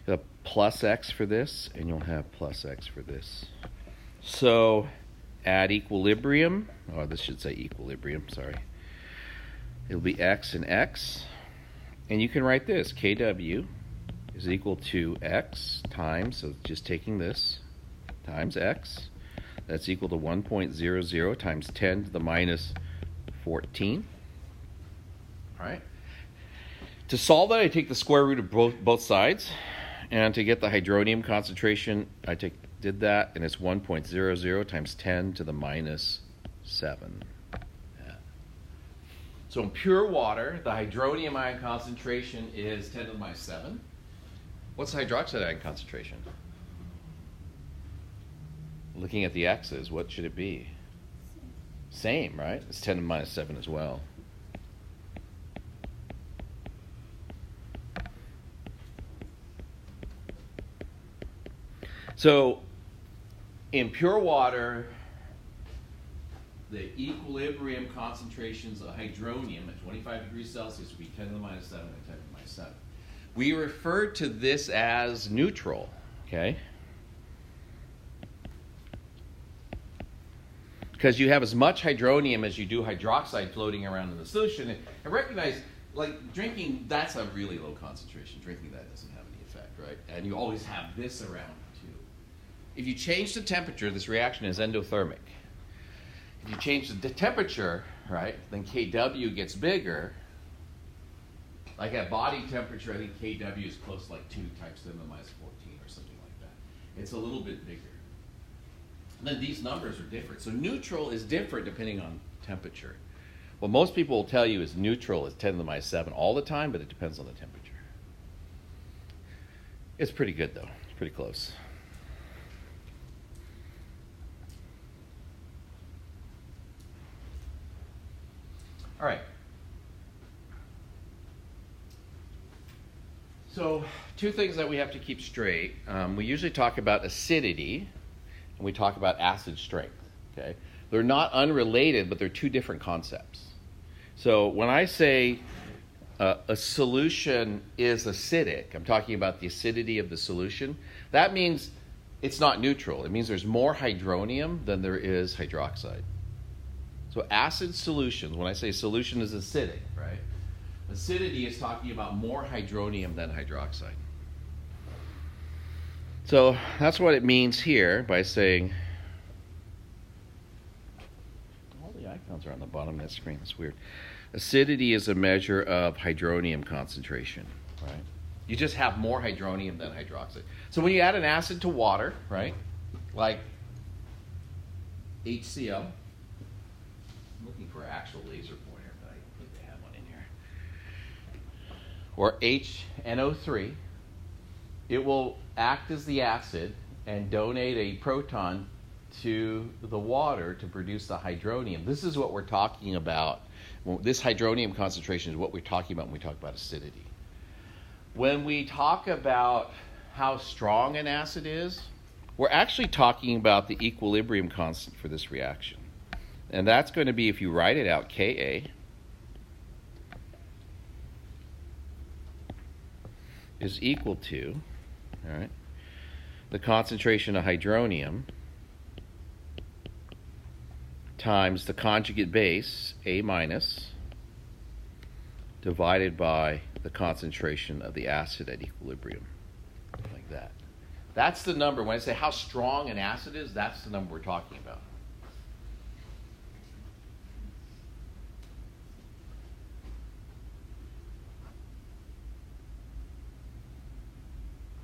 the plus x for this, and you'll have plus x for this. So at equilibrium, oh, this should say equilibrium, sorry. It'll be x and x. And you can write this, Kw is equal to x times, so just taking this, times x. That's equal to 1.00 times 10 to the minus 14. All right. To solve that, I take the square root of both sides. And to get the hydronium concentration, I did that, and it's 1.00 times 10 to the minus 7. Yeah. So in pure water, the hydronium ion concentration is 10 to the minus 7. What's the hydroxide ion concentration? Looking at the x's, what should it be? Same, right? It's 10 to the minus 7 as well. So in pure water, the equilibrium concentrations of hydronium at 25 degrees Celsius would be 10 to the minus 7 and 10 to the minus 7. We refer to this as neutral, okay? Because you have as much hydronium as you do hydroxide floating around in the solution. And recognize, like drinking, that's a really low concentration. Drinking that doesn't have any effect, right? And you always have this around too. If you change the temperature, this reaction is endothermic. If you change the temperature, right, then Kw gets bigger. Like at body temperature, I think Kw is close to like 2 times 10 to the minus 14 or something like that. It's a little bit bigger. And then these numbers are different. So neutral is different depending on temperature. What most people will tell you is neutral is 10 to the minus 7 all the time, but it depends on the temperature. It's pretty good though. It's pretty close. All right. So 2 things that we have to keep straight. We usually talk about acidity, and we talk about acid strength. Okay, they're not unrelated, but they're 2 different concepts. So when I say a solution is acidic, I'm talking about the acidity of the solution. That means it's not neutral. It means there's more hydronium than there is hydroxide. So acid solutions, when I say solution is acidic, right? Acidity is talking about more hydronium than hydroxide. So that's what it means here by saying, all the icons are on the bottom of that screen. That's weird. Acidity is a measure of hydronium concentration, right? You just have more hydronium than hydroxide. So when you add an acid to water, right, like HCl, I'm looking for an actual laser pointer, but I don't think they have one in here, or HNO3, it will act as the acid and donate a proton to the water to produce the hydronium. This is what we're talking about. This hydronium concentration is what we're talking about when we talk about acidity. When we talk about how strong an acid is, we're actually talking about the equilibrium constant for this reaction. And that's going to be, if you write it out, Ka is equal to, all right, the concentration of hydronium times the conjugate base, A minus, divided by the concentration of the acid at equilibrium, like that. That's the number. When I say how strong an acid is, that's the number we're talking about.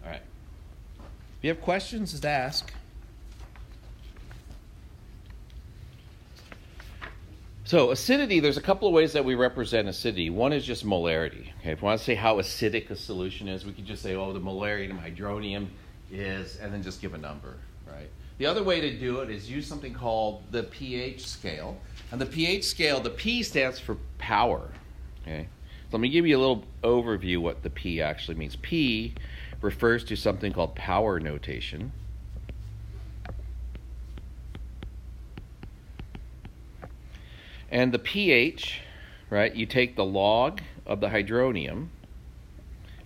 All right. If you have questions, just ask. So acidity, there's a couple of ways that we represent acidity. One is just molarity. Okay, if we want to say how acidic a solution is, we could just say, oh, the molarity of hydronium is, and then just give a number, right? The other way to do it is use something called the pH scale. And the pH scale, the P stands for power. Okay, so let me give you a little overview what the P actually means. P refers to something called power notation. And the pH, right, you take the log of the hydronium,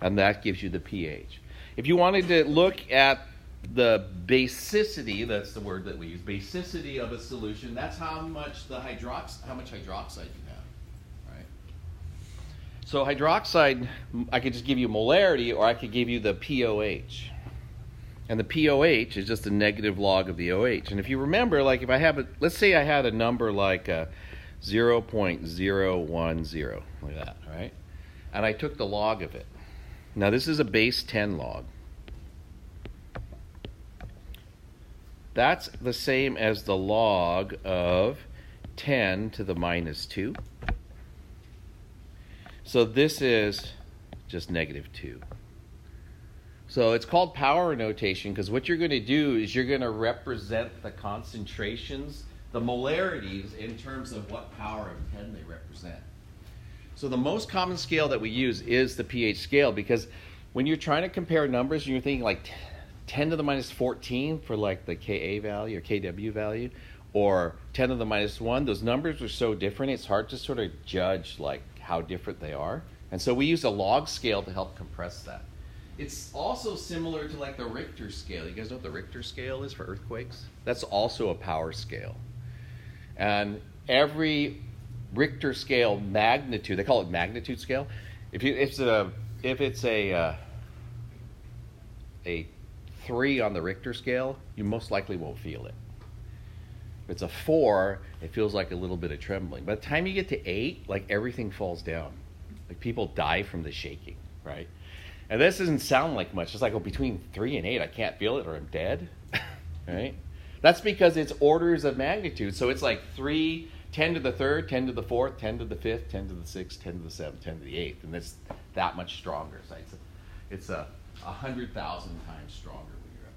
and that gives you the pH. if you wanted to look at the basicity, that's the word that we use, basicity of a solution, that's how much hydroxide you have, right? So hydroxide, I could just give you molarity, or I could give you the POH. And the POH is just a negative log of the OH. And if you remember, like if I have let's say I had a number like 0.010, like that, right? And I took the log of it. Now this is a base 10 log. That's the same as the log of 10 to the minus 2. So this is just negative 2. So it's called power notation because what you're going to do is you're going to represent the concentrations, the molarities, in terms of what power of 10 they represent. So the most common scale that we use is the pH scale, because when you're trying to compare numbers and you're thinking like 10 to the minus 14 for like the Ka value or Kw value, or 10 to the minus 1, those numbers are so different it's hard to sort of judge like how different they are. And so we use a log scale to help compress that. It's also similar to like the Richter scale. You guys know what the Richter scale is for earthquakes? That's also a power scale. And every Richter scale magnitude, they call it magnitude scale. If it's a 3 on the Richter scale, you most likely won't feel it. If it's a 4, it feels like a little bit of trembling. By the time you get to 8, like everything falls down. Like people die from the shaking, right? And this doesn't sound like much. It's like, oh, between 3 and 8, I can't feel it or I'm dead, right? That's because it's orders of magnitude. So it's like 3, 10 to the 3rd, 10 to the 4th, 10 to the 5th, 10 to the 6th, 10 to the 7th, 10 to the 8th. And it's that much stronger. So it's 100,000 times stronger when you're up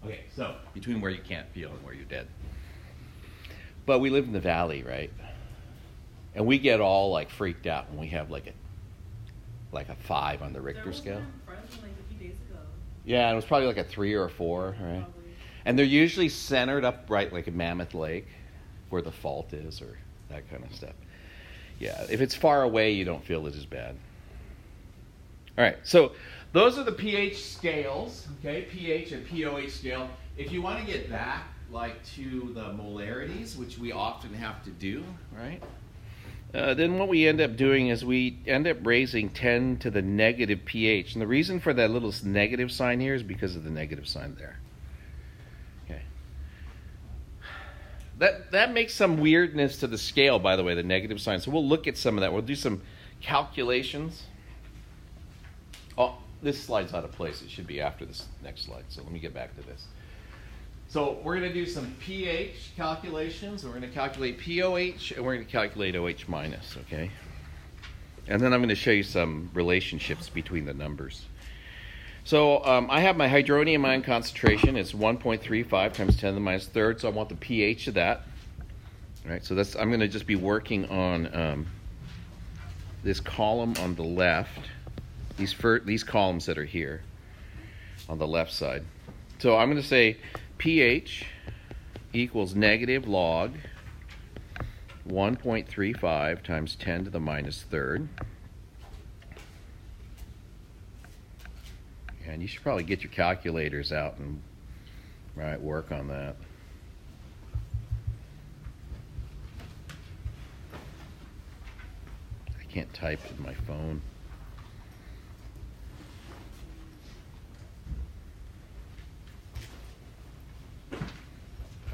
there. Okay, so between where you can't feel and where you're dead. But we live in the valley, right? And we get all like freaked out when we have like a 5 on the Richter scale. Like a few days ago. Yeah, and it was probably like a 3 or a 4, right? Probably. And they're usually centered up right like in Mammoth Lake, where the fault is, or that kind of stuff. Yeah, if it's far away, you don't feel it as bad. All right, so those are the pH scales, okay? pH and POH scale. If you want to get back like to the molarities, which we often have to do, right? Then what we end up doing is we end up raising 10 to the negative pH. And the reason for that little negative sign here is because of the negative sign there. Okay. That makes some weirdness to the scale, by the way, the negative sign. So we'll look at some of that. We'll do some calculations. Oh, this slide's out of place. It should be after this next slide. So let me get back to this. So we're going to do some pH calculations. We're going to calculate POH, and we're going to calculate OH minus, okay? And then I'm going to show you some relationships between the numbers. So I have my hydronium ion concentration. It's 1.35 times 10 to the minus third, so I want the pH of that. All right, so I'm going to just be working on this column on the left, these columns that are here on the left side. So I'm going to say pH equals negative log 1.35 times 10 to the minus third. And you should probably get your calculators out and work on that. I can't type with my phone.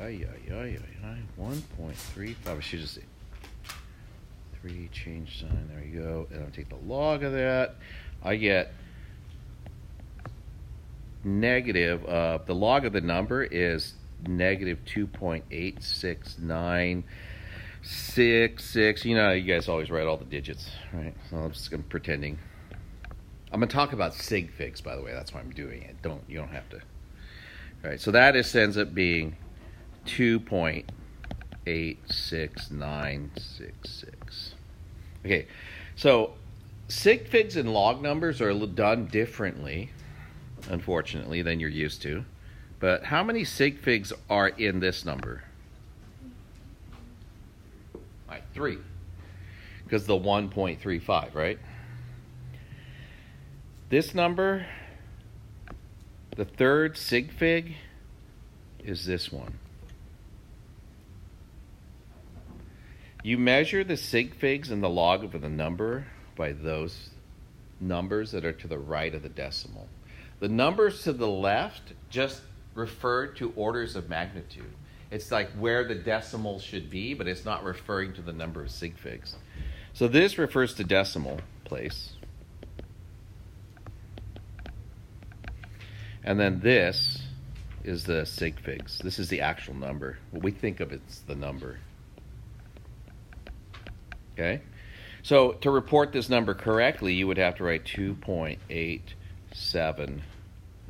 Ay, 1.35. I should just say 3, change sign. There you go. And I'll take the log of that. I get negative. The log of the number is negative 2.869666. You know, you guys always write all the digits, right? So I'm just pretending. I'm going to talk about sig figs, by the way. That's why I'm doing it. You don't have to. All right. So that ends up being 2.86966. Okay, so sig figs and log numbers are done differently, unfortunately, than you're used to. But how many sig figs are in this number? All right, 3, because the 1.35, right? This number The third sig fig is this one. You measure the sig figs and the log of the number by those numbers that are to the right of the decimal. The numbers to the left just refer to orders of magnitude. It's like where the decimal should be, but it's not referring to the number of sig figs. So this refers to decimal place. And then this is the sig figs. This is the actual number. What we think of it's the number. Okay? So to report this number correctly, you would have to write 2.870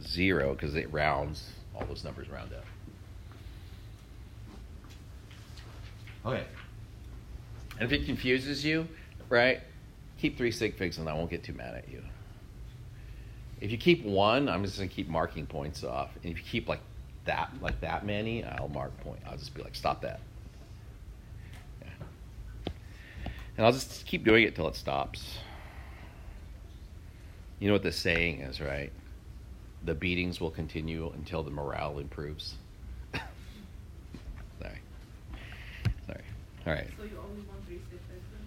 because it rounds, all those numbers round up. Okay. And if it confuses you, right, keep 3 sig figs and I won't get too mad at you. If you keep 1, I'm just going to keep marking points off. And if you keep like that many, I'll mark point. I'll just be like, stop that. Yeah. And I'll just keep doing it till it stops. You know what the saying is, right? The beatings will continue until the morale improves. Sorry. All right. So you only want 3 sig figs then?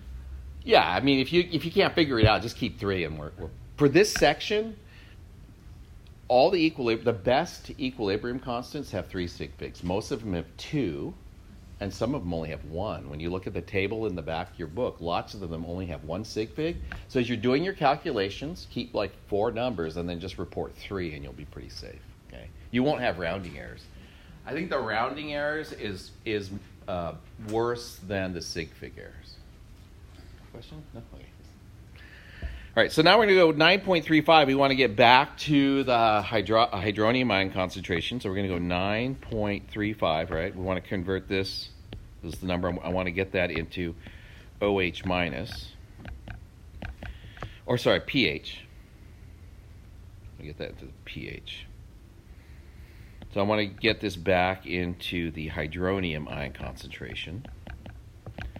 Yeah, I mean, if you can't figure it out, just keep 3 and we're for this section. All the best equilibrium constants have 3 sig figs. Most of them have 2, and some of them only have 1. When you look at the table in the back of your book, lots of them only have 1 sig fig. So as you're doing your calculations, keep like 4 numbers and then just report 3 and you'll be pretty safe. Okay, you won't have rounding errors. I think the rounding errors is worse than the sig fig errors. Question? No? Okay. All right, so now we're going to go 9.35. We want to get back to the hydronium ion concentration. So we're going to go 9.35, right? We want to convert this. This is the number. I want to get that into OH minus. Or sorry, pH. I'll get that into the pH. So I want to get this back into the hydronium ion concentration.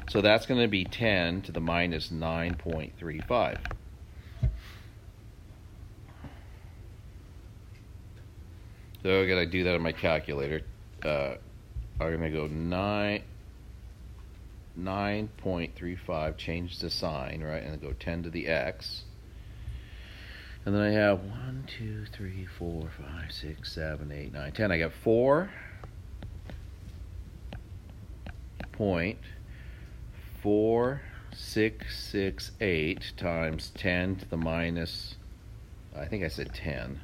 So that's going to be 10 to the minus 9.35. So I got to do that on my calculator. I'm going to go 9.35, change the sign, right? And then go 10 to the x. And then I have 1, 2, 3, 4, 5, 6, 7, 8, 9, 10. I got 4.4668 times 10 to the minus, I think I said 10.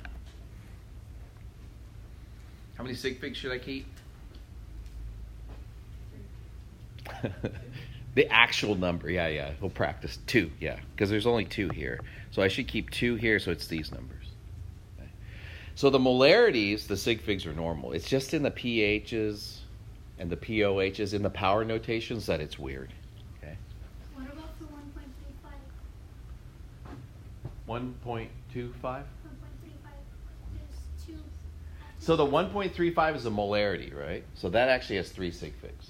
How many sig figs should I keep? The actual number, yeah. We'll practice 2, yeah, because there's only 2 here. So I should keep 2 here, so it's these numbers. Okay. So the molarities, the sig figs are normal. It's just in the pHs and the POHs, in the power notations, that it's weird. Okay. What about the 1.35? 1.25? 1.35 is 2. So the 1.35 is a molarity, right? So that actually has 3 sig figs.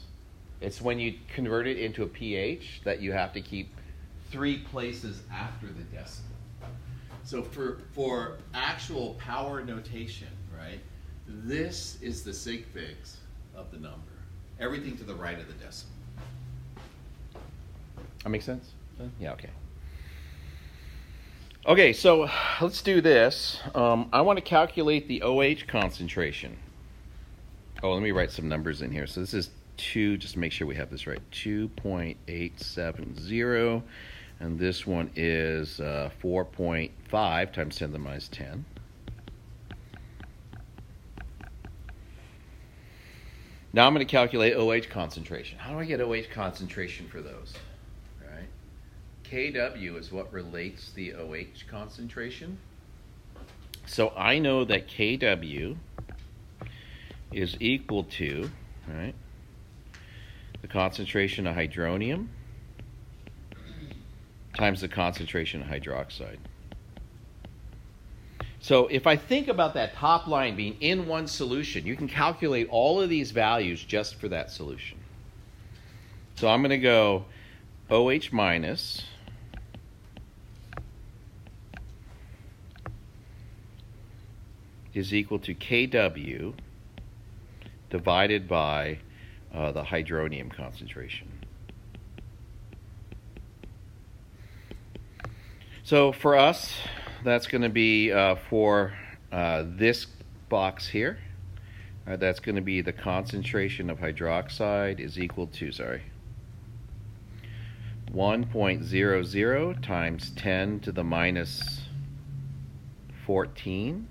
It's when you convert it into a pH that you have to keep 3 places after the decimal. So for actual power notation, right, this is the sig figs of the number. Everything to the right of the decimal. That make sense? Yeah, okay. Okay, so let's do this. I want to calculate the OH concentration. Oh, let me write some numbers in here. So this is 2, just to make sure we have this right, 2.870. And this one is 4.5 times 10 to the minus 10. Now I'm going to calculate OH concentration. How do I get OH concentration for those? Right? Kw is what relates the OH concentration. So I know that Kw is equal to, right, the concentration of hydronium times the concentration of hydroxide. So if I think about that top line being in one solution, you can calculate all of these values just for that solution. So I'm going to go OH minus is equal to Kw divided by the hydronium concentration. So for us, that's going to be for this box here. That's going to be the concentration of hydroxide is equal to, 1.00 times 10 to the minus 14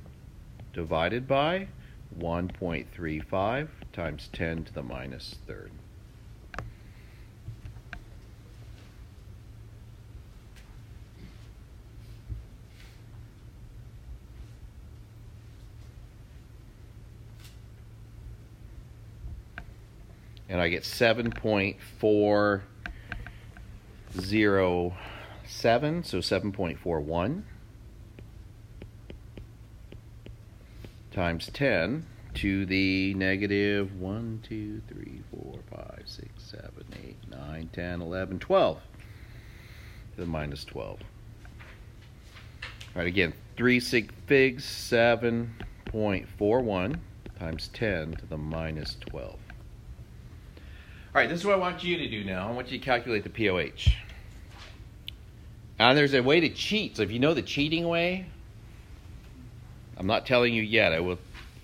divided by 1.35 times 10 to the minus third. And I get 7.407, so 7.41 times 10 to the negative 1, 2, 3, 4, 5, 6, 7, 8, 9, 10, 11, 12 to the minus 12. All right, again, 3 sig figs, 7.41 times 10 to the minus 12. All right, this is what I want you to do now. I want you to calculate the pOH. And there's a way to cheat. So if you know the cheating way, I'm not telling you yet. I will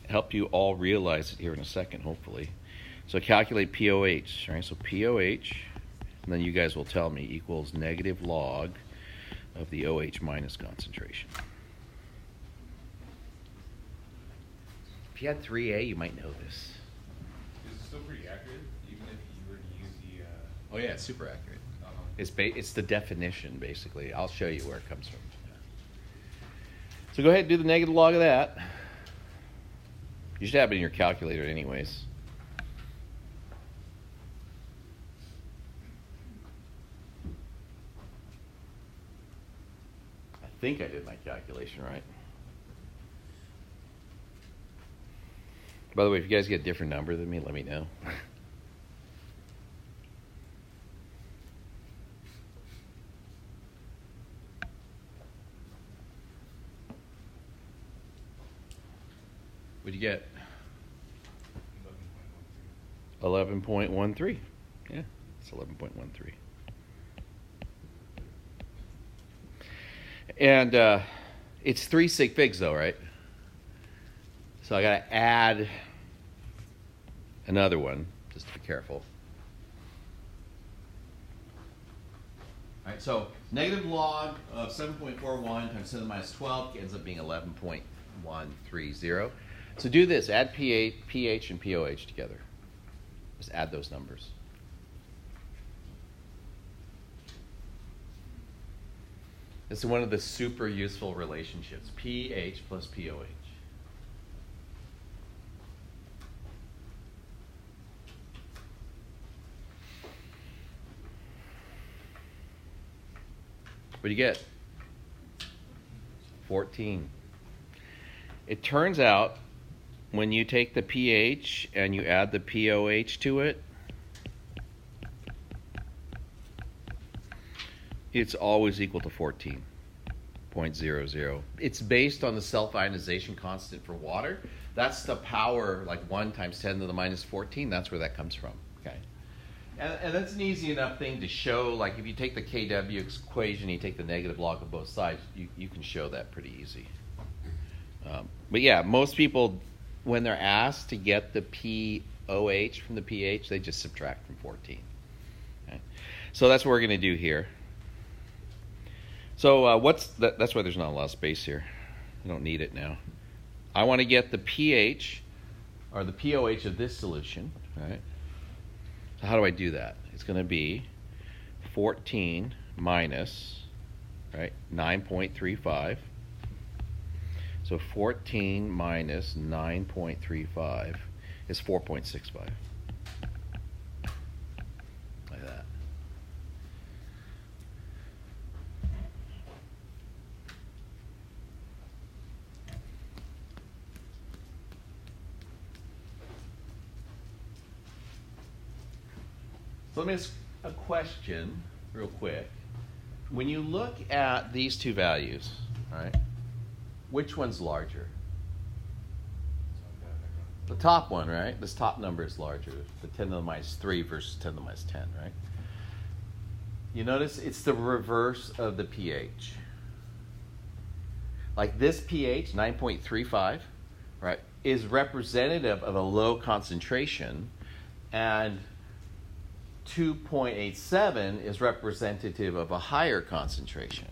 help you all realize it here in a second, hopefully. So calculate pOH. All right, so pOH, and then you guys will tell me, equals negative log of the OH minus concentration. If you had 3A, you might know this. Is it still pretty accurate, even if you were to use the... Oh yeah, it's super accurate. It's the definition, basically. I'll show you where it comes from. So go ahead and do the negative log of that. You should have it in your calculator anyways. I think I did my calculation right. By the way, if you guys get a different number than me, let me know. What'd you get? 11.13. Yeah, it's 11.13. And it's 3 sig figs though, right? So I gotta add another one, just to be careful. All right, so negative log of 7.41 times 10 to the minus 12 ends up being 11.130. So do this, add pH and pOH together. Just add those numbers. This is one of the super useful relationships, pH plus pOH. What do you get? 14. It turns out when you take the pH and you add the pOH to it, it's always equal to 14.00. It's based on the self-ionization constant for water. That's the power, like 1 times 10 to the minus 14. That's where that comes from. Okay. And that's an easy enough thing to show. Like if you take the KW equation, you take the negative log of both sides, you can show that pretty easy. But yeah, most people, when they're asked to get the pOH from the pH, they just subtract from 14. Okay? So that's what we're going to do here. So that's why there's not a lot of space here. I don't need it now. I want to get the pH, or the pOH of this solution. Right? So how do I do that? It's going to be 14 minus, right, 9.35. So 14 minus 9.35 is 4.65. Like that. So let me ask a question real quick. When you look at these two values, all right, which one's larger? the top one, right? This top number is larger, the 10 to the minus 3 versus 10 to the minus 10, right? You notice it's the reverse of the pH. Like this pH, 9.35, right, is representative of a low concentration, and 2.87 is representative of a higher concentration.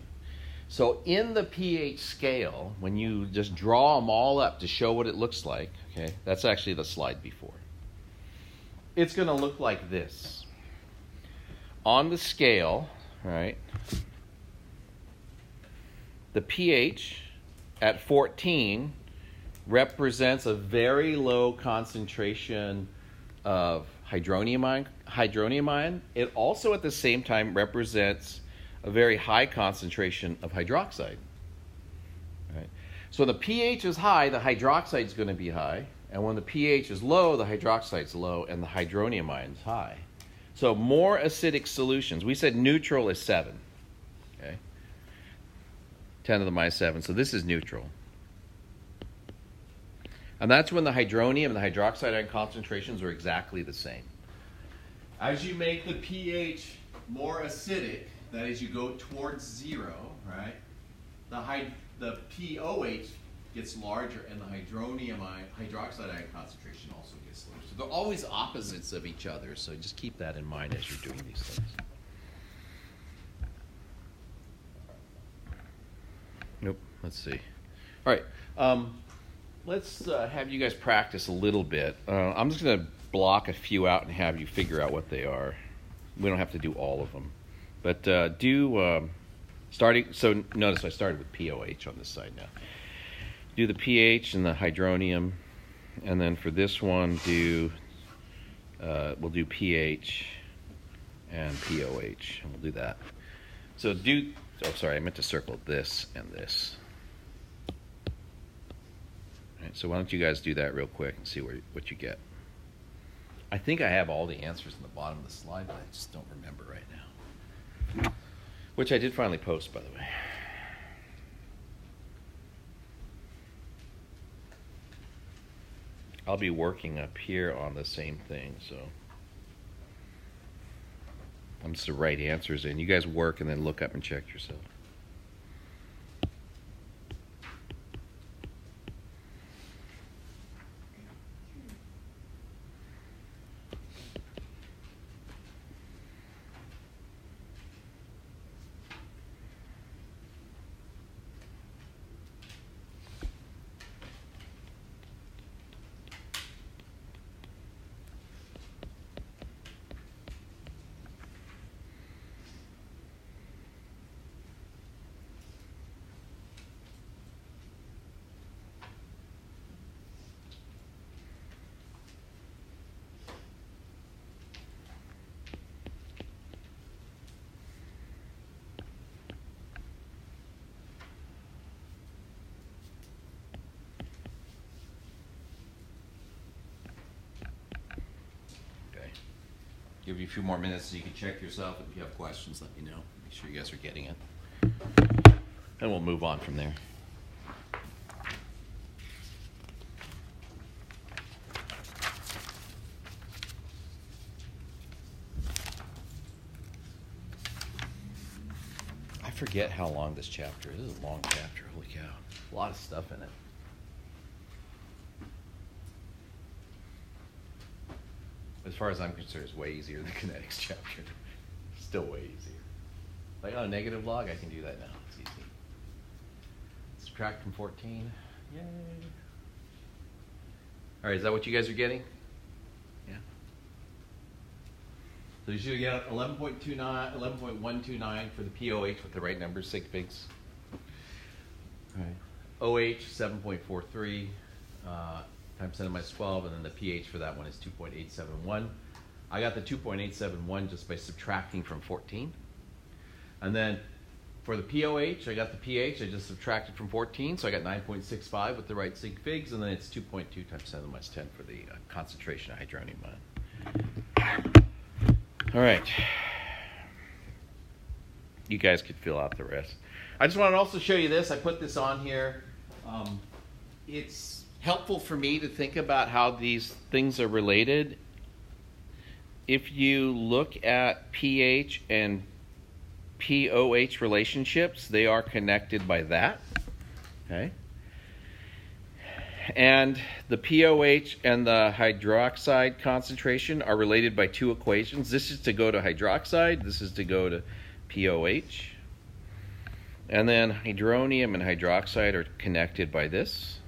So in the pH scale, when you just draw them all up to show what it looks like, okay, that's actually the slide before. It's going to look like this. On the scale, right, the pH at 14 represents a very low concentration of hydronium ion. It also at the same time represents a very high concentration of hydroxide. Right? So the pH is high, the hydroxide is going to be high, and when the pH is low, the hydroxide is low, and the hydronium ion is high. So more acidic solutions. We said neutral is 7. Okay, 10 to the minus 7. So this is neutral. And that's when the hydronium and the hydroxide ion concentrations are exactly the same. As you make the pH more acidic, that is, you go towards 0, right? The POH gets larger, and the hydroxide ion concentration also gets larger. So they're always opposites of each other. So just keep that in mind as you're doing these things. Nope. Let's see. All right. Let's have you guys practice a little bit. I'm just going to block a few out and have you figure out what they are. We don't have to do all of them. But so notice I started with POH on this side now. Do the pH and the hydronium, and then for this one, we'll do pH and POH, and we'll do that. So I meant to circle this and this. All right, so why don't you guys do that real quick and see what you get. I think I have all the answers in the bottom of the slide, but I just don't remember right now. Which I did finally post, by the way. I'll be working up here on the same thing, so I'm just the right answers in. You guys work and then look up and check yourself. Give you a few more minutes so you can check yourself. If you have questions, let me know. Make sure you guys are getting it. And we'll move on from there. I forget how long this chapter is. This is a long chapter. Holy cow. A lot of stuff in it. As far as I'm concerned, it's way easier than the kinetics chapter. Still way easier. Like, oh, negative log, I can do that now. It's easy. Subtract from 14. Yay. All right, is that what you guys are getting? Yeah. So you should get 11.129 for the POH with the right numbers, sig figs. All right. OH, 7.43. Times 10 to minus 12, and then the pH for that one is 2.871. I got the 2.871 just by subtracting from 14. And then for the POH, I got the pH, I just subtracted from 14, so I got 9.65 with the right sig figs, and then it's 2.2 times 10 to the minus 10 for the concentration of hydronium ion. All right. You guys could fill out the rest. I just want to also show you this. I put this on here. It's helpful for me to think about how these things are related. If you look at pH and pOH relationships, they are connected by that. Okay? And the pOH and the hydroxide concentration are related by two equations. This is to go to hydroxide. This is to go to pOH. And then hydronium and hydroxide are connected by this.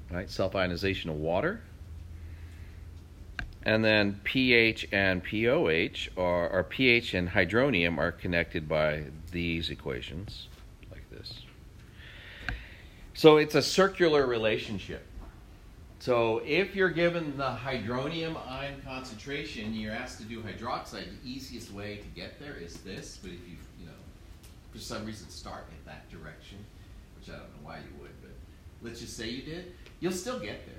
Right? Self-ionization of water. And then pH and pOH, or pH and hydronium, are connected by these equations, like this. So it's a circular relationship. So if you're given the hydronium ion concentration, you're asked to do hydroxide, the easiest way to get there is this. But if you for some reason start in that direction, which I don't know why you would, but let's just say you did, you'll still get there.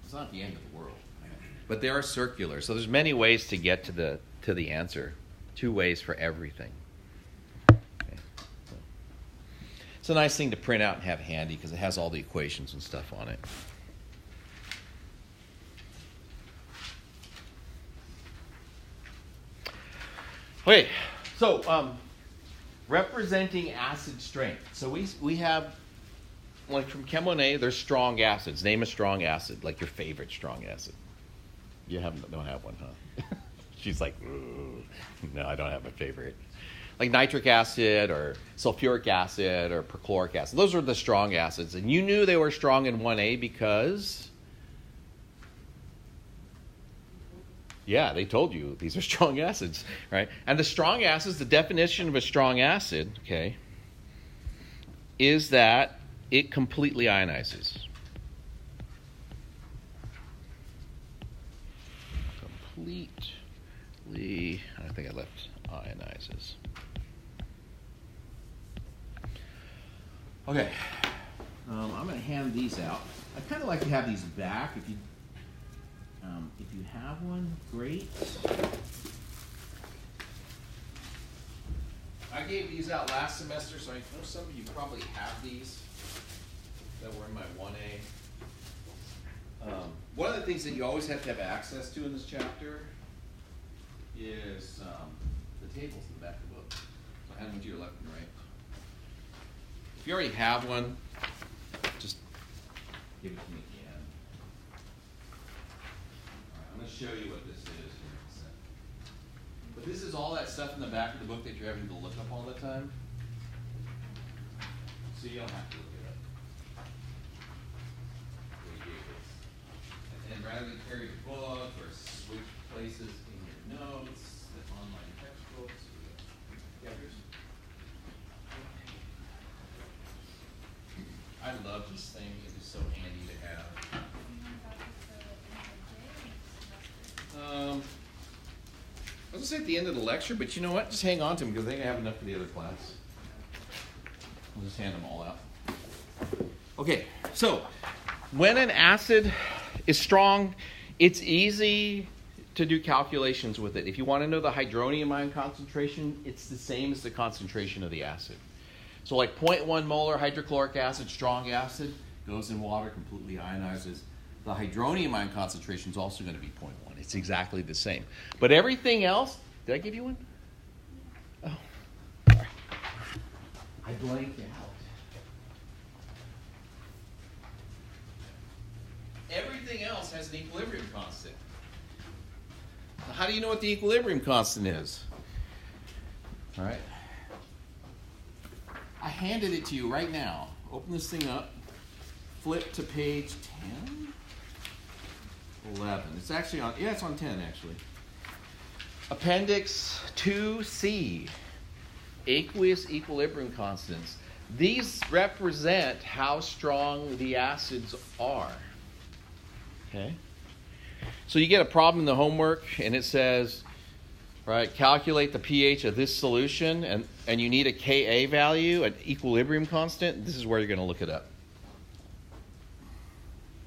It's not the end of the world. But they are circular. So there's many ways to get to the answer. 2 ways for everything. Okay. So it's a nice thing to print out and have handy because it has all the equations and stuff on it. Okay, so representing acid strength. So we have, like from Chem 1A, there's strong acids. Name a strong acid, like your favorite strong acid. You don't have one, huh? She's like, no, I don't have a favorite. Like nitric acid or sulfuric acid or perchloric acid. Those are the strong acids. And you knew they were strong in 1A because, yeah, they told you these are strong acids, right? And the strong acids, the definition of a strong acid, okay, is that it completely ionizes. Completely, I think I left ionizes. Okay, I'm going to hand these out. I'd kind of like to have these back. If you have one, great. I gave these out last semester, so I know some of you probably have these that were in my 1A. One of the things that you always have to have access to in this chapter is the tables in the back of the book. So I hand them to your left and right. If you already have one, just give it to me at the end. All right, I'm going to show you what this is here in a second. But this is all that stuff in the back of the book that you're having to look up all the time. So you don't have to look it up. And rather than carry the book or switch places in your notes, the online textbooks, yeah, I love this thing. It is so handy to have. I was going to say at the end of the lecture, but you know what? Just hang on to them because they have enough for the other class. We'll just hand them all out. Okay, so when an acid is strong, it's easy to do calculations with it. If you want to know the hydronium ion concentration, it's the same as the concentration of the acid. So like 0.1 molar hydrochloric acid, strong acid, goes in water, completely ionizes. The hydronium ion concentration is also going to be 0.1. It's exactly the same. But everything else, did I give you one? Oh, sorry. I blanked out. Everything else has an equilibrium constant. Now, how do you know what the equilibrium constant is? All right. I handed it to you right now. Open this thing up. Flip to page 10? 11. It's actually on, yeah, it's on 10 actually. Appendix 2C. Aqueous equilibrium constants. These represent how strong the acids are. Okay? So you get a problem in the homework and it says, right, calculate the pH of this solution and you need a Ka value, an equilibrium constant. This is where you're going to look it up.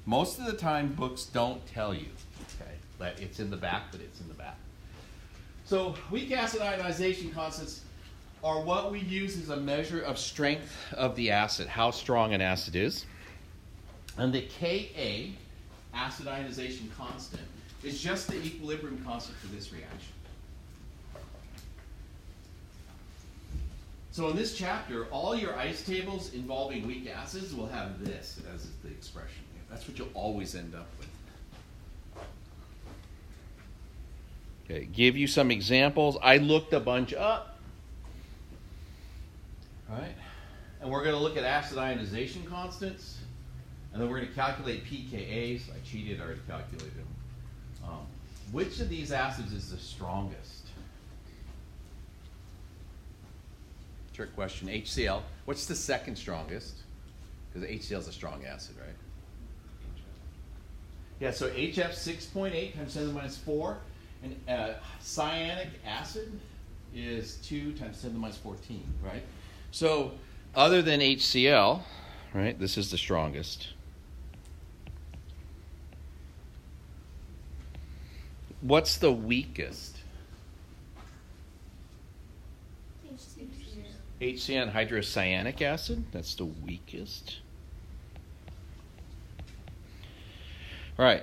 Most of the time books don't tell you. Okay? That it's in the back, but it's in the back. So weak acid ionization constants are what we use as a measure of strength of the acid, how strong an acid is. And the Ka, acid ionization constant, is just the equilibrium constant for this reaction. So in this chapter, all your ice tables involving weak acids will have this as the expression. That's what you'll always end up with. Okay, give you some examples. I looked a bunch up. All right. And we're going to look at acid ionization constants. And then we're going to calculate pKa's. I cheated, I already calculated them. Which of these acids is the strongest? Trick question. HCl. What's the second strongest? Because HCl is a strong acid, right? Yeah, so HF 6.8 times 10 to the minus 4. And cyanic acid is 2 times 10 to the minus 14, right? So other than HCl, right, this is the strongest. What's the weakest? HCN, hydrocyanic acid. That's the weakest. All right.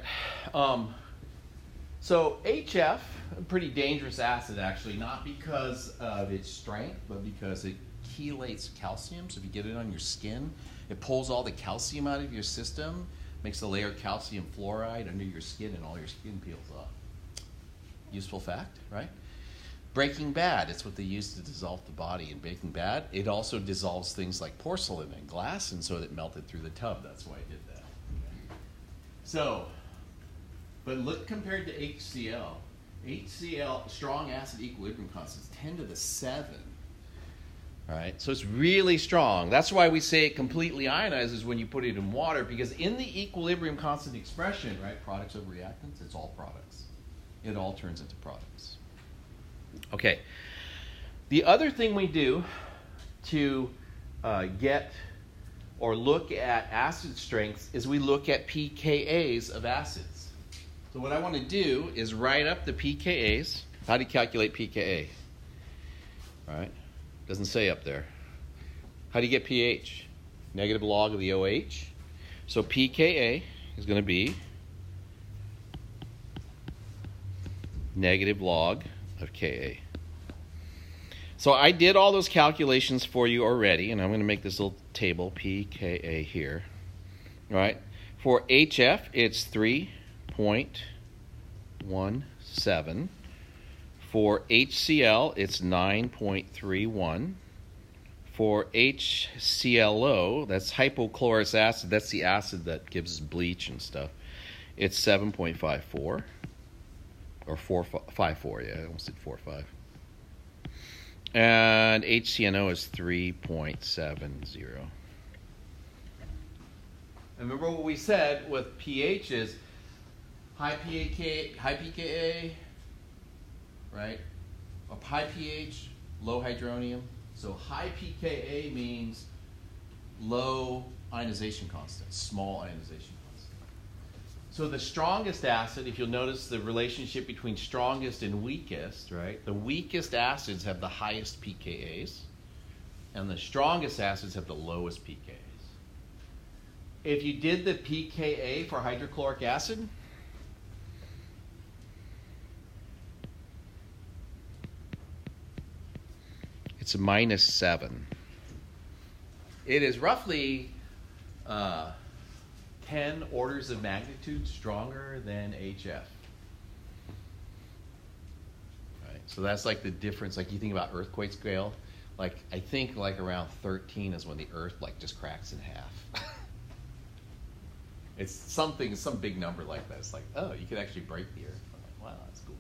So HF, a pretty dangerous acid actually, not because of its strength, but because it chelates calcium. So if you get it on your skin, it pulls all the calcium out of your system, makes a layer of calcium fluoride under your skin, and all your skin peels off. Useful fact, right? Breaking Bad, it's what they use to dissolve the body in Breaking Bad. It also dissolves things like porcelain and glass, and so it melted through the tub. That's why I did that. So, but look compared to HCl. HCl, strong acid equilibrium constant, is 10 to the 7. All right, so it's really strong. That's why we say it completely ionizes when you put it in water, because in the equilibrium constant expression, right, products over reactants, it's all products. It all turns into products. Okay. The other thing we do to get or look at acid strengths is we look at pKa's of acids. So what I want to do is write up the pKa's. How do you calculate pKa? All right. Doesn't say up there. How do you get pH? Negative log of the OH. So pKa is going to be negative log of Ka. So I did all those calculations for you already, and I'm going to make this little table, pKa here. All right. For HF, it's 3.17. For HCl, it's 9.31. For HClO, that's hypochlorous acid, that's the acid that gives us bleach and stuff, it's 7.54. Or 4.54, yeah, I almost did 4.5. And HCNO is 3.70. Remember what we said with pH is high pKa, right? Or high pH, low hydronium. So high pKa means low ionization constant, small ionization constant. So the strongest acid, if you'll notice the relationship between strongest and weakest, right? The weakest acids have the highest pKa's, and the strongest acids have the lowest pKa's. If you did the pKa for hydrochloric acid, it's a -7. It is roughly 10 orders of magnitude stronger than HF. Right, so that's like the difference. Like you think about earthquake scale, like I think like around 13 is when the earth like just cracks in half. It's some big number like that. It's like, oh, you could actually break the earth. I'm like, wow, that's cool.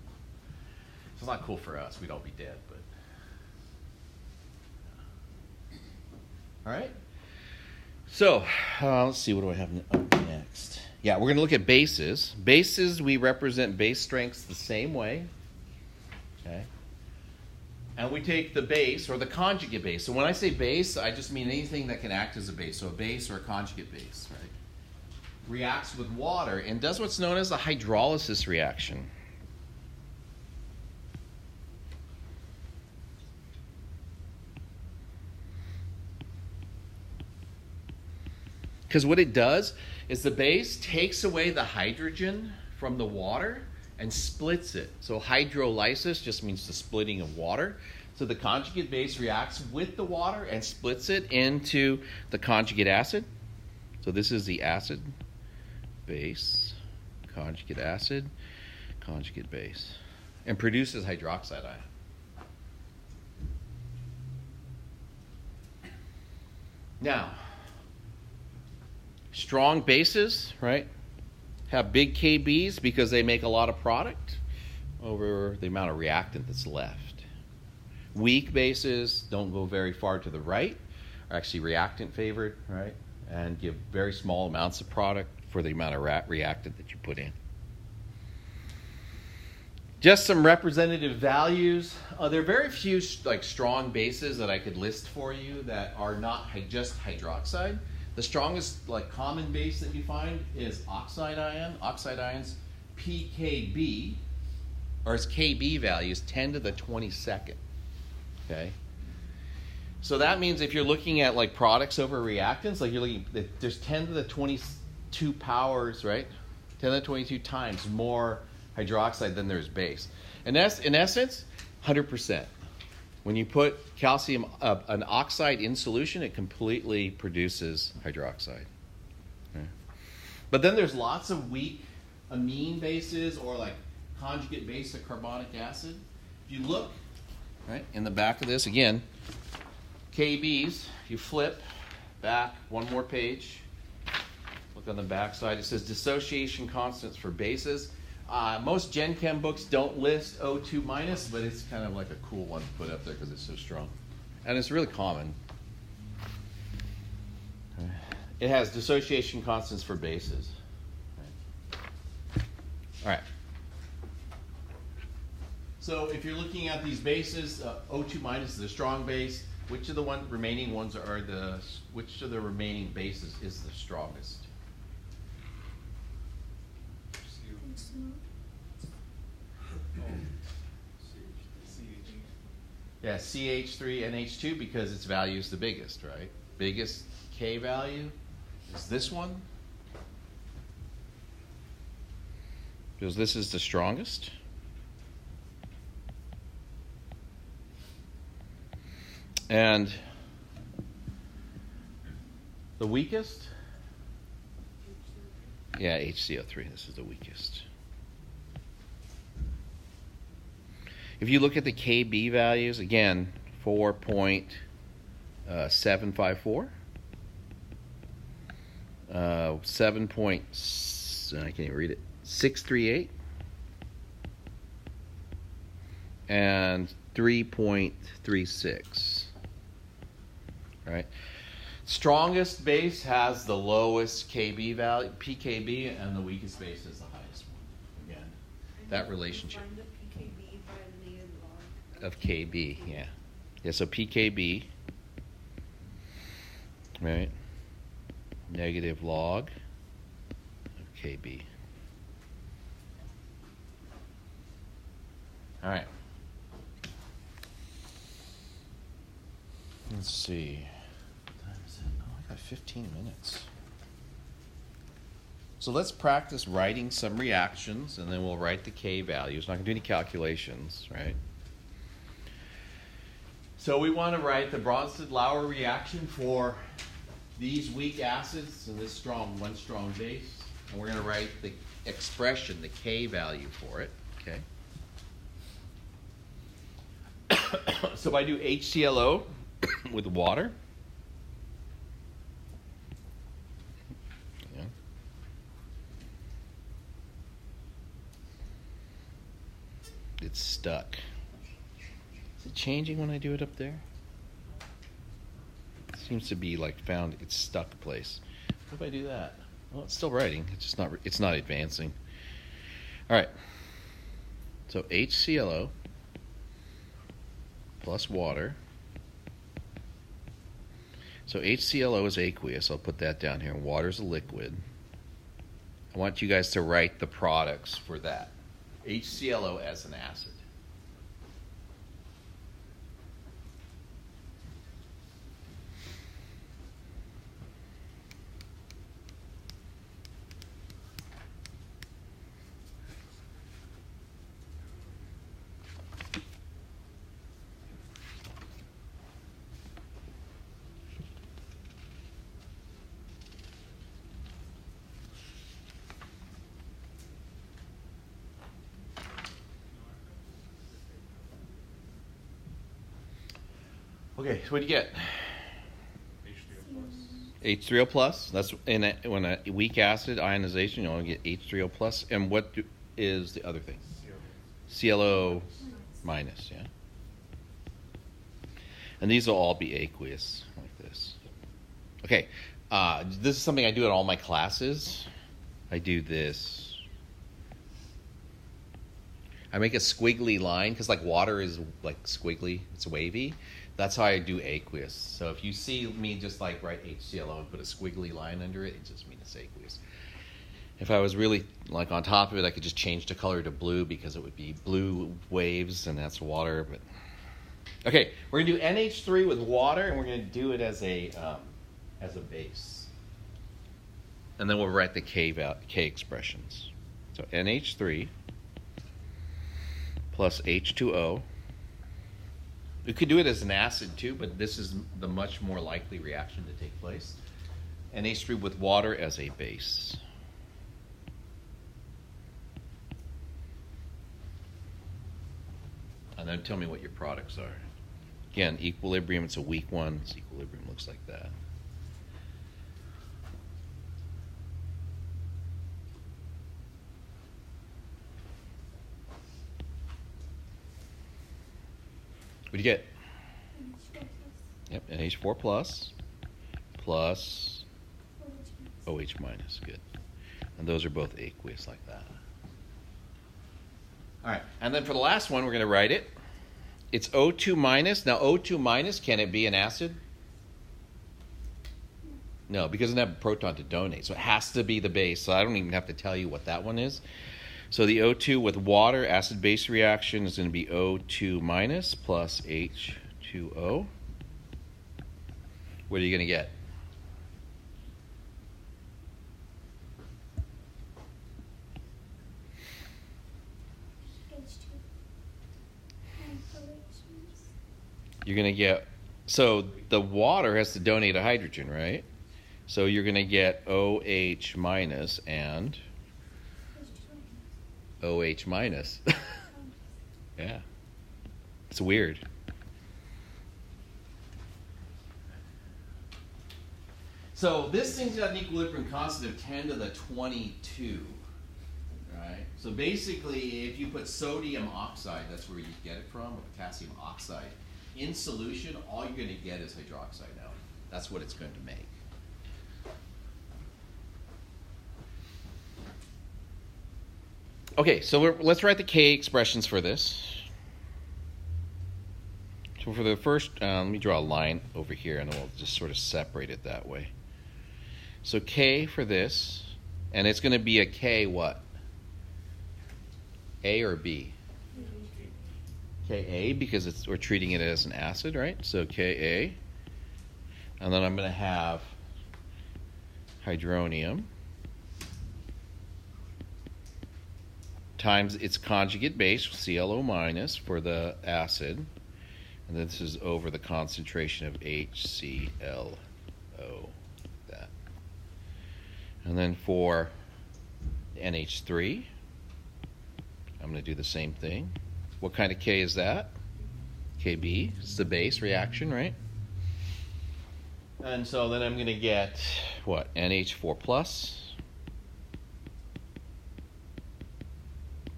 It's not cool for us. We'd all be dead, but. All right. So, let's see, what do I have next? Yeah, we're going to look at bases. Bases, we represent base strengths the same way. Okay. And we take the base, or the conjugate base. So when I say base, I just mean anything that can act as a base. So a base or a conjugate base, right? Reacts with water and does what's known as a hydrolysis reaction. Because what it does is the base takes away the hydrogen from the water and splits it. So hydrolysis just means the splitting of water. So the conjugate base reacts with the water and splits it into the conjugate acid. So this is the acid base, conjugate acid, conjugate base, and produces hydroxide ion. Now, strong bases, right, have big KBs because they make a lot of product over the amount of reactant that's left. Weak bases don't go very far to the right, are actually reactant favored, right, and give very small amounts of product for the amount of reactant that you put in. Just some representative values. There are very few strong bases that I could list for you that are not just hydroxide. The strongest common base that you find is oxide ion. Oxide ion's pKb, or its Kb value is 10 to the 22nd. Okay. So that means if you're looking at products over reactants, you're looking, there's 10 to the 22 powers, right? 10 to the 22 times more hydroxide than there's base. And that's, in essence, 100%. When you put calcium, an oxide in solution, it completely produces hydroxide. Okay. But then there's lots of weak amine bases or conjugate base of carbonic acid. If you look right in the back of this, again, KBs, you flip back one more page, look on the back side, it says dissociation constants for bases. Most Gen Chem books don't list O2 minus, but it's kind of a cool one to put up there because it's so strong. And it's really common. It has dissociation constants for bases. All right. So if you're looking at these bases, O2 minus is a strong base. Which of the remaining ones are which of the remaining bases is the strongest? Yeah, CH3NH2 because its value is the biggest, right? Biggest K value is this one. Because this is the strongest. And the weakest? Yeah, HCO3. This is the weakest. If you look at the KB values, again, 4.754, 7. I can't even read it. 638, and 3.36. Right. Strongest base has the lowest KB value, PKB, and the weakest base is the highest one. Again, that relationship. Find the PKB by the log. Of KB, yeah. Yeah, so PKB, right, negative log of KB. All right. Let's see. What time is it? Oh, I got 15 minutes. So let's practice writing some reactions, and then we'll write the K values. Not going to do any calculations, right? So we want to write the Bronsted-Lowry reaction for these weak acids and this one strong base. And we're going to write the expression, the K value for it, okay? So if I do HClO with water, yeah. It's stuck. Is it changing when I do it up there? It seems to be found its stuck place. What if I do that? Well, it's still writing. It's just not. It's not advancing. All right. So HClO plus water. So HClO is aqueous. I'll put that down here. Water's a liquid. I want you guys to write the products for that. HClO as an acid. Okay, so what do you get? H3O+. H3O plus. That's when a weak acid ionization, you only get H3O plus. And what is the other thing? ClO minus. Yeah. And these will all be aqueous like this. Okay, this is something I do in all my classes. I do this. I make a squiggly line because like water is like squiggly, it's wavy. That's how I do aqueous. So if you see me just like write HClO and put a squiggly line under it, it just means it's aqueous. If I was really like on top of it, I could just change the color to blue because it would be blue waves and that's water. But okay, we're gonna do NH3 with water and we're gonna do it as a base. And then we'll write the K expressions. So NH3 plus H2O. We could do it as an acid too, but this is the much more likely reaction to take place. NH3 with water as a base. And then tell me what your products are. Again, equilibrium, it's a weak one. So equilibrium looks like that. What do you get? Yep, NH4 plus OH minus. Good. And those are both aqueous like that. All right, and then for the last one, we're going to write it. It's O2 minus. Now, O2 minus, can it be an acid? No, because it doesn't have a proton to donate, so it has to be the base. So I don't even have to tell you what that one is. So the O2 with water, acid-base reaction, is going to be O2 minus plus H2O. What are you going to get? You're going to get, so the water has to donate a hydrogen, right? So you're going to get OH minus and OH minus. Yeah. It's weird. So this thing's got an equilibrium constant of 10 to the 22. Right? So basically, if you put sodium oxide, that's where you get it from, or potassium oxide, in solution, all you're going to get is hydroxide now. That's what it's going to make. Okay, so let's write the K expressions for this. So for the first, let me draw a line over here, and we'll just sort of separate it that way. So K for this, and it's going to be a K what? A or B? Ka, because we're treating it as an acid, right? So Ka, and then I'm going to have hydronium times its conjugate base, ClO minus, for the acid. And this is over the concentration of HClO. That. And then for NH3, I'm going to do the same thing. What kind of K is that? Kb. It's the base reaction, right? And so then I'm going to get, what, NH4 plus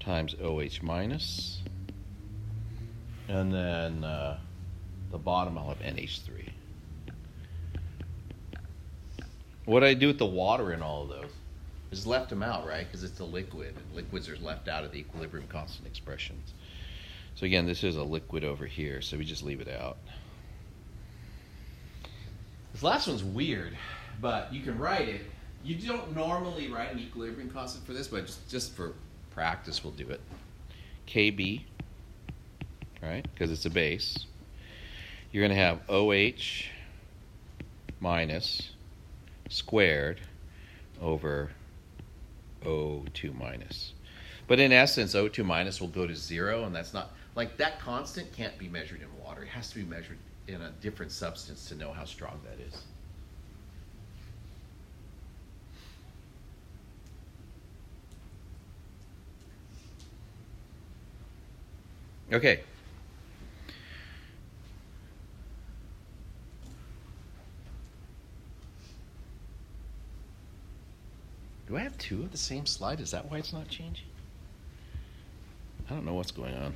times OH minus. And then the bottom I'll have NH3. What do I do with the water in all of those? Just left them out, right? Because it's a liquid. And liquids are left out of the equilibrium constant expressions. So again, this is a liquid over here, so we just leave it out. This last one's weird, but you can write it. You don't normally write an equilibrium constant for this, but just for practice, we'll do it. Kb, right? Because it's a base. You're going to have OH minus squared over O2 minus. But in essence, O2 minus will go to 0, and that's not, like that constant can't be measured in water. It has to be measured in a different substance to know how strong that is. Okay. I have two of the same slide? Is that why it's not changing? I don't know what's going on.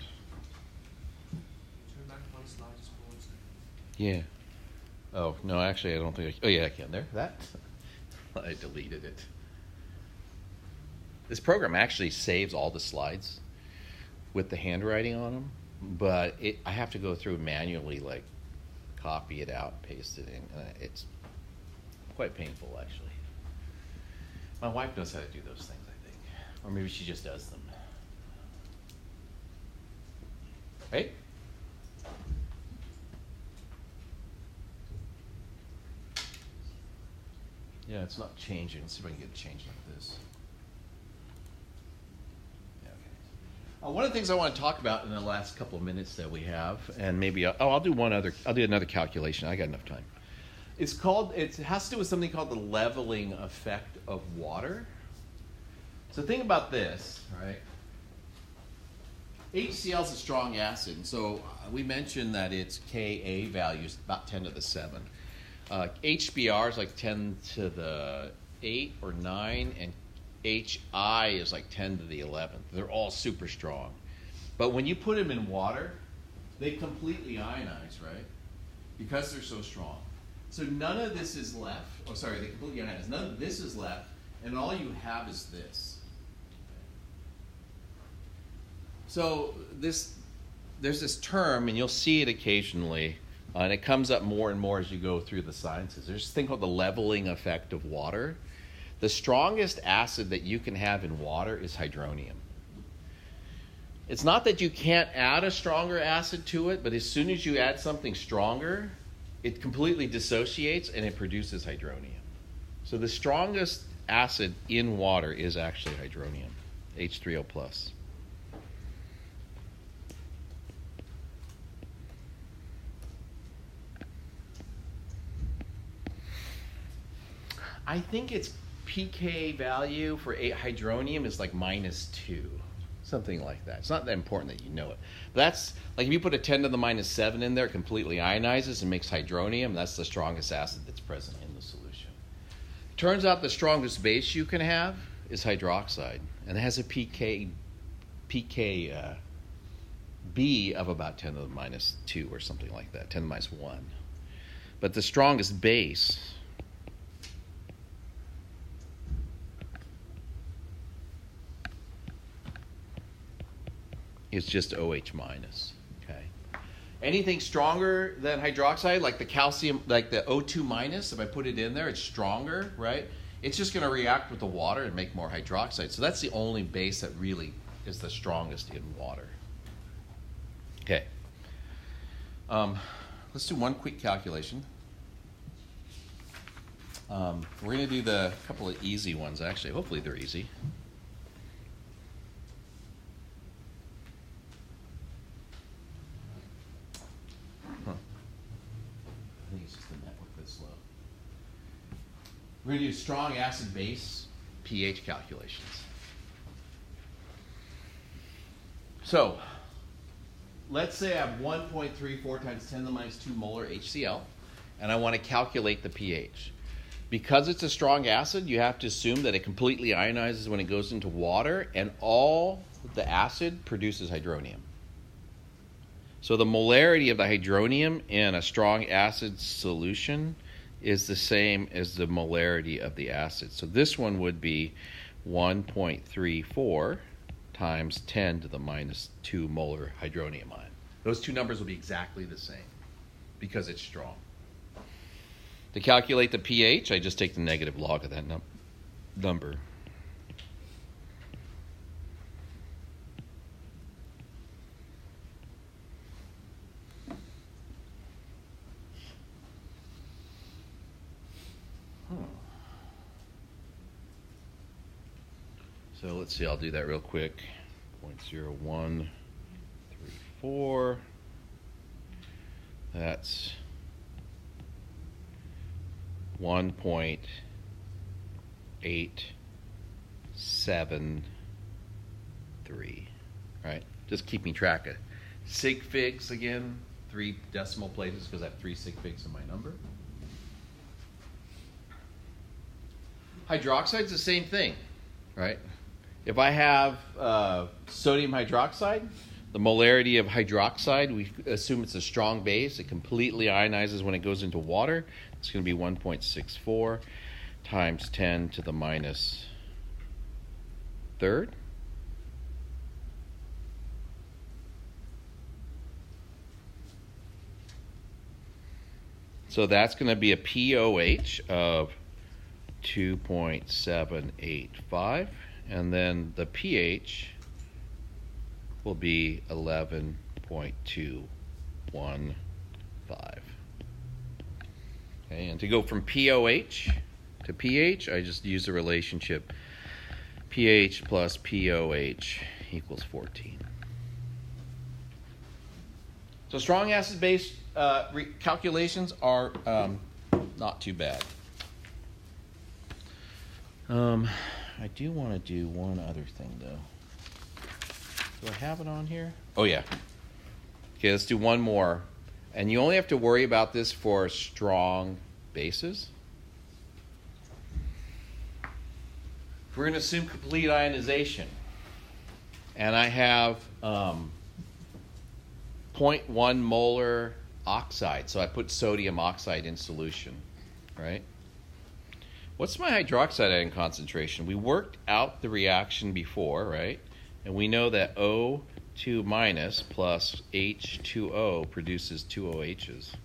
Turn back one slide just forward. Yeah. Oh, no, actually, I don't think oh, yeah, I can. There, that. I deleted it. This program actually saves all the slides with the handwriting on them, but I have to go through and manually, like, copy it out, paste it in. It's quite painful, actually. My wife knows how to do those things, I think. Or maybe she just does them. Right? Yeah, it's not changing. Let's see if I can get it changed like this. Yeah, okay. One of the things I want to talk about in the last couple of minutes that we have, and maybe I'll do another calculation. I got enough time. It has to do with something called the leveling effect of water. So think about this, right? HCl is a strong acid, and so we mentioned that its Ka value is about 10 to the 7. HBr is like 10 to the 8 or 9, and HI is like 10 to the 11th. They're all super strong. But when you put them in water, they completely ionize, right? Because they're so strong. So none of this is left. Oh, sorry, they completely ionize. None of this is left, and all you have is this. So there's this term, and you'll see it occasionally, and it comes up more and more as you go through the sciences. There's this thing called the leveling effect of water. The strongest acid that you can have in water is hydronium. It's not that you can't add a stronger acid to it, but as soon as you add something stronger, it completely dissociates and it produces hydronium. So the strongest acid in water is actually hydronium, H3O+. I think its pK value for hydronium is like -2, something like that. It's not that important that you know it. But that's like if you put a 10 to the -7 in there, it completely ionizes and makes hydronium. That's the strongest acid that's present in the solution. Turns out the strongest base you can have is hydroxide, and it has a B of about 10 to the -2 or something like that, 10 to the -1. But the strongest base is just OH-. Okay. Anything stronger than hydroxide, like the calcium, like the O2-, if I put it in there, it's stronger, right? It's just going to react with the water and make more hydroxide. So that's the only base that really is the strongest in water. Okay. Let's do one quick calculation. We're going to do the couple of easy ones, actually. Hopefully they're easy. I think it's just the network that's slow. We're going to do strong acid base pH calculations. So, let's say I have 1.34 times 10 to the -2 molar HCl, and I want to calculate the pH. Because it's a strong acid, you have to assume that it completely ionizes when it goes into water, and all the acid produces hydronium. So the molarity of the hydronium in a strong acid solution is the same as the molarity of the acid. So this one would be 1.34 times 10 to the -2 molar hydronium ion. Those two numbers will be exactly the same because it's strong. To calculate the pH, I just take the negative log of that number. So let's see, I'll do that real quick. 0.0134. That's 1.873. Right? Just keeping track of sig figs again, 3 decimal places because I have 3 sig figs in my number. Hydroxide's the same thing. right? If I have sodium hydroxide, the molarity of hydroxide, we assume it's a strong base. It completely ionizes when it goes into water. It's going to be 1.64 times 10 to the minus third. So that's going to be a pOH of 2.785, and then the pH will be 11.215. Okay, and to go from pOH to pH, I just use the relationship pH plus pOH equals 14. So strong acid-base calculations are not too bad. I do want to do one other thing, though. Do I have it on here? Oh, yeah. Okay, let's do one more. And you only have to worry about this for strong bases. We're going to assume complete ionization. And I have 0.1 molar oxide. So I put sodium oxide in solution, right? What's my hydroxide ion concentration? We worked out the reaction before, right? And we know that O2 minus plus H2O produces two OHs.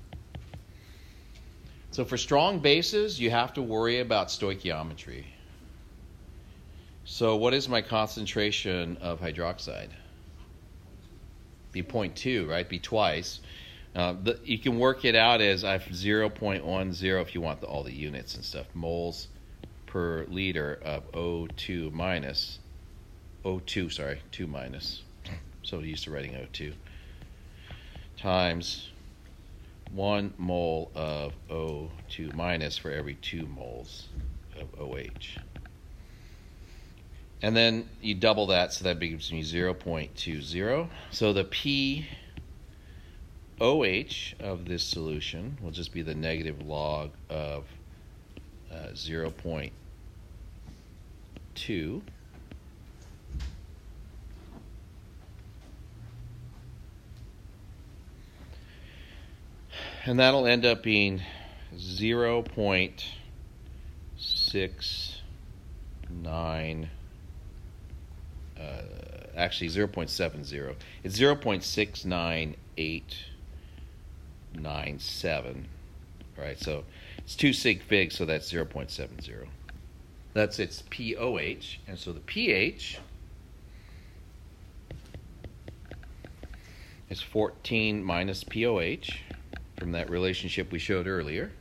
So for strong bases, you have to worry about stoichiometry. So what is my concentration of hydroxide? Be 0.2, right? Be twice. You can work it out as I have 0.10 if you want all the units and stuff. Moles per liter of O2 minus. O2, sorry, 2 minus. So used to writing O2. Times 1 mole of O2 minus for every 2 moles of OH. And then you double that, so that gives me 0.20. So the pOH of this solution will just be the negative log of 0.2. And that'll end up being 0.69. Actually 0.70. It's 0.69897. Right, so it's 2 sig figs, so that's 0.70. That's its pOH, and so the pH is 14 minus pOH from that relationship we showed earlier,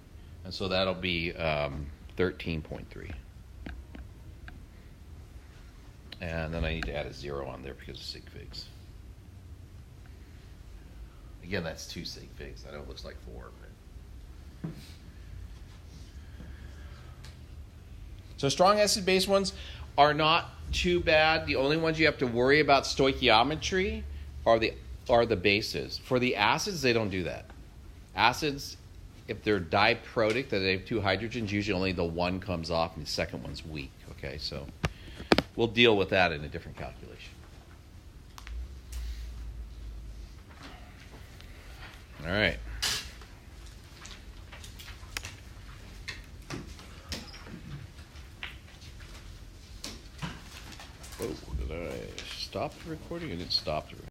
and so that'll be 13.3. And then I need to add a 0 on there because of sig figs. Again, that's 2 sig figs. I know it looks like 4. But... So strong acid-base ones are not too bad. The only ones you have to worry about stoichiometry are the bases. For the acids, they don't do that. Acids, if they're diprotic, that they have 2 hydrogens, usually only the one comes off and the second one's weak. Okay, so we'll deal with that in a different calculation. All right. Oh, did I stop the recording? I didn't stop the recording.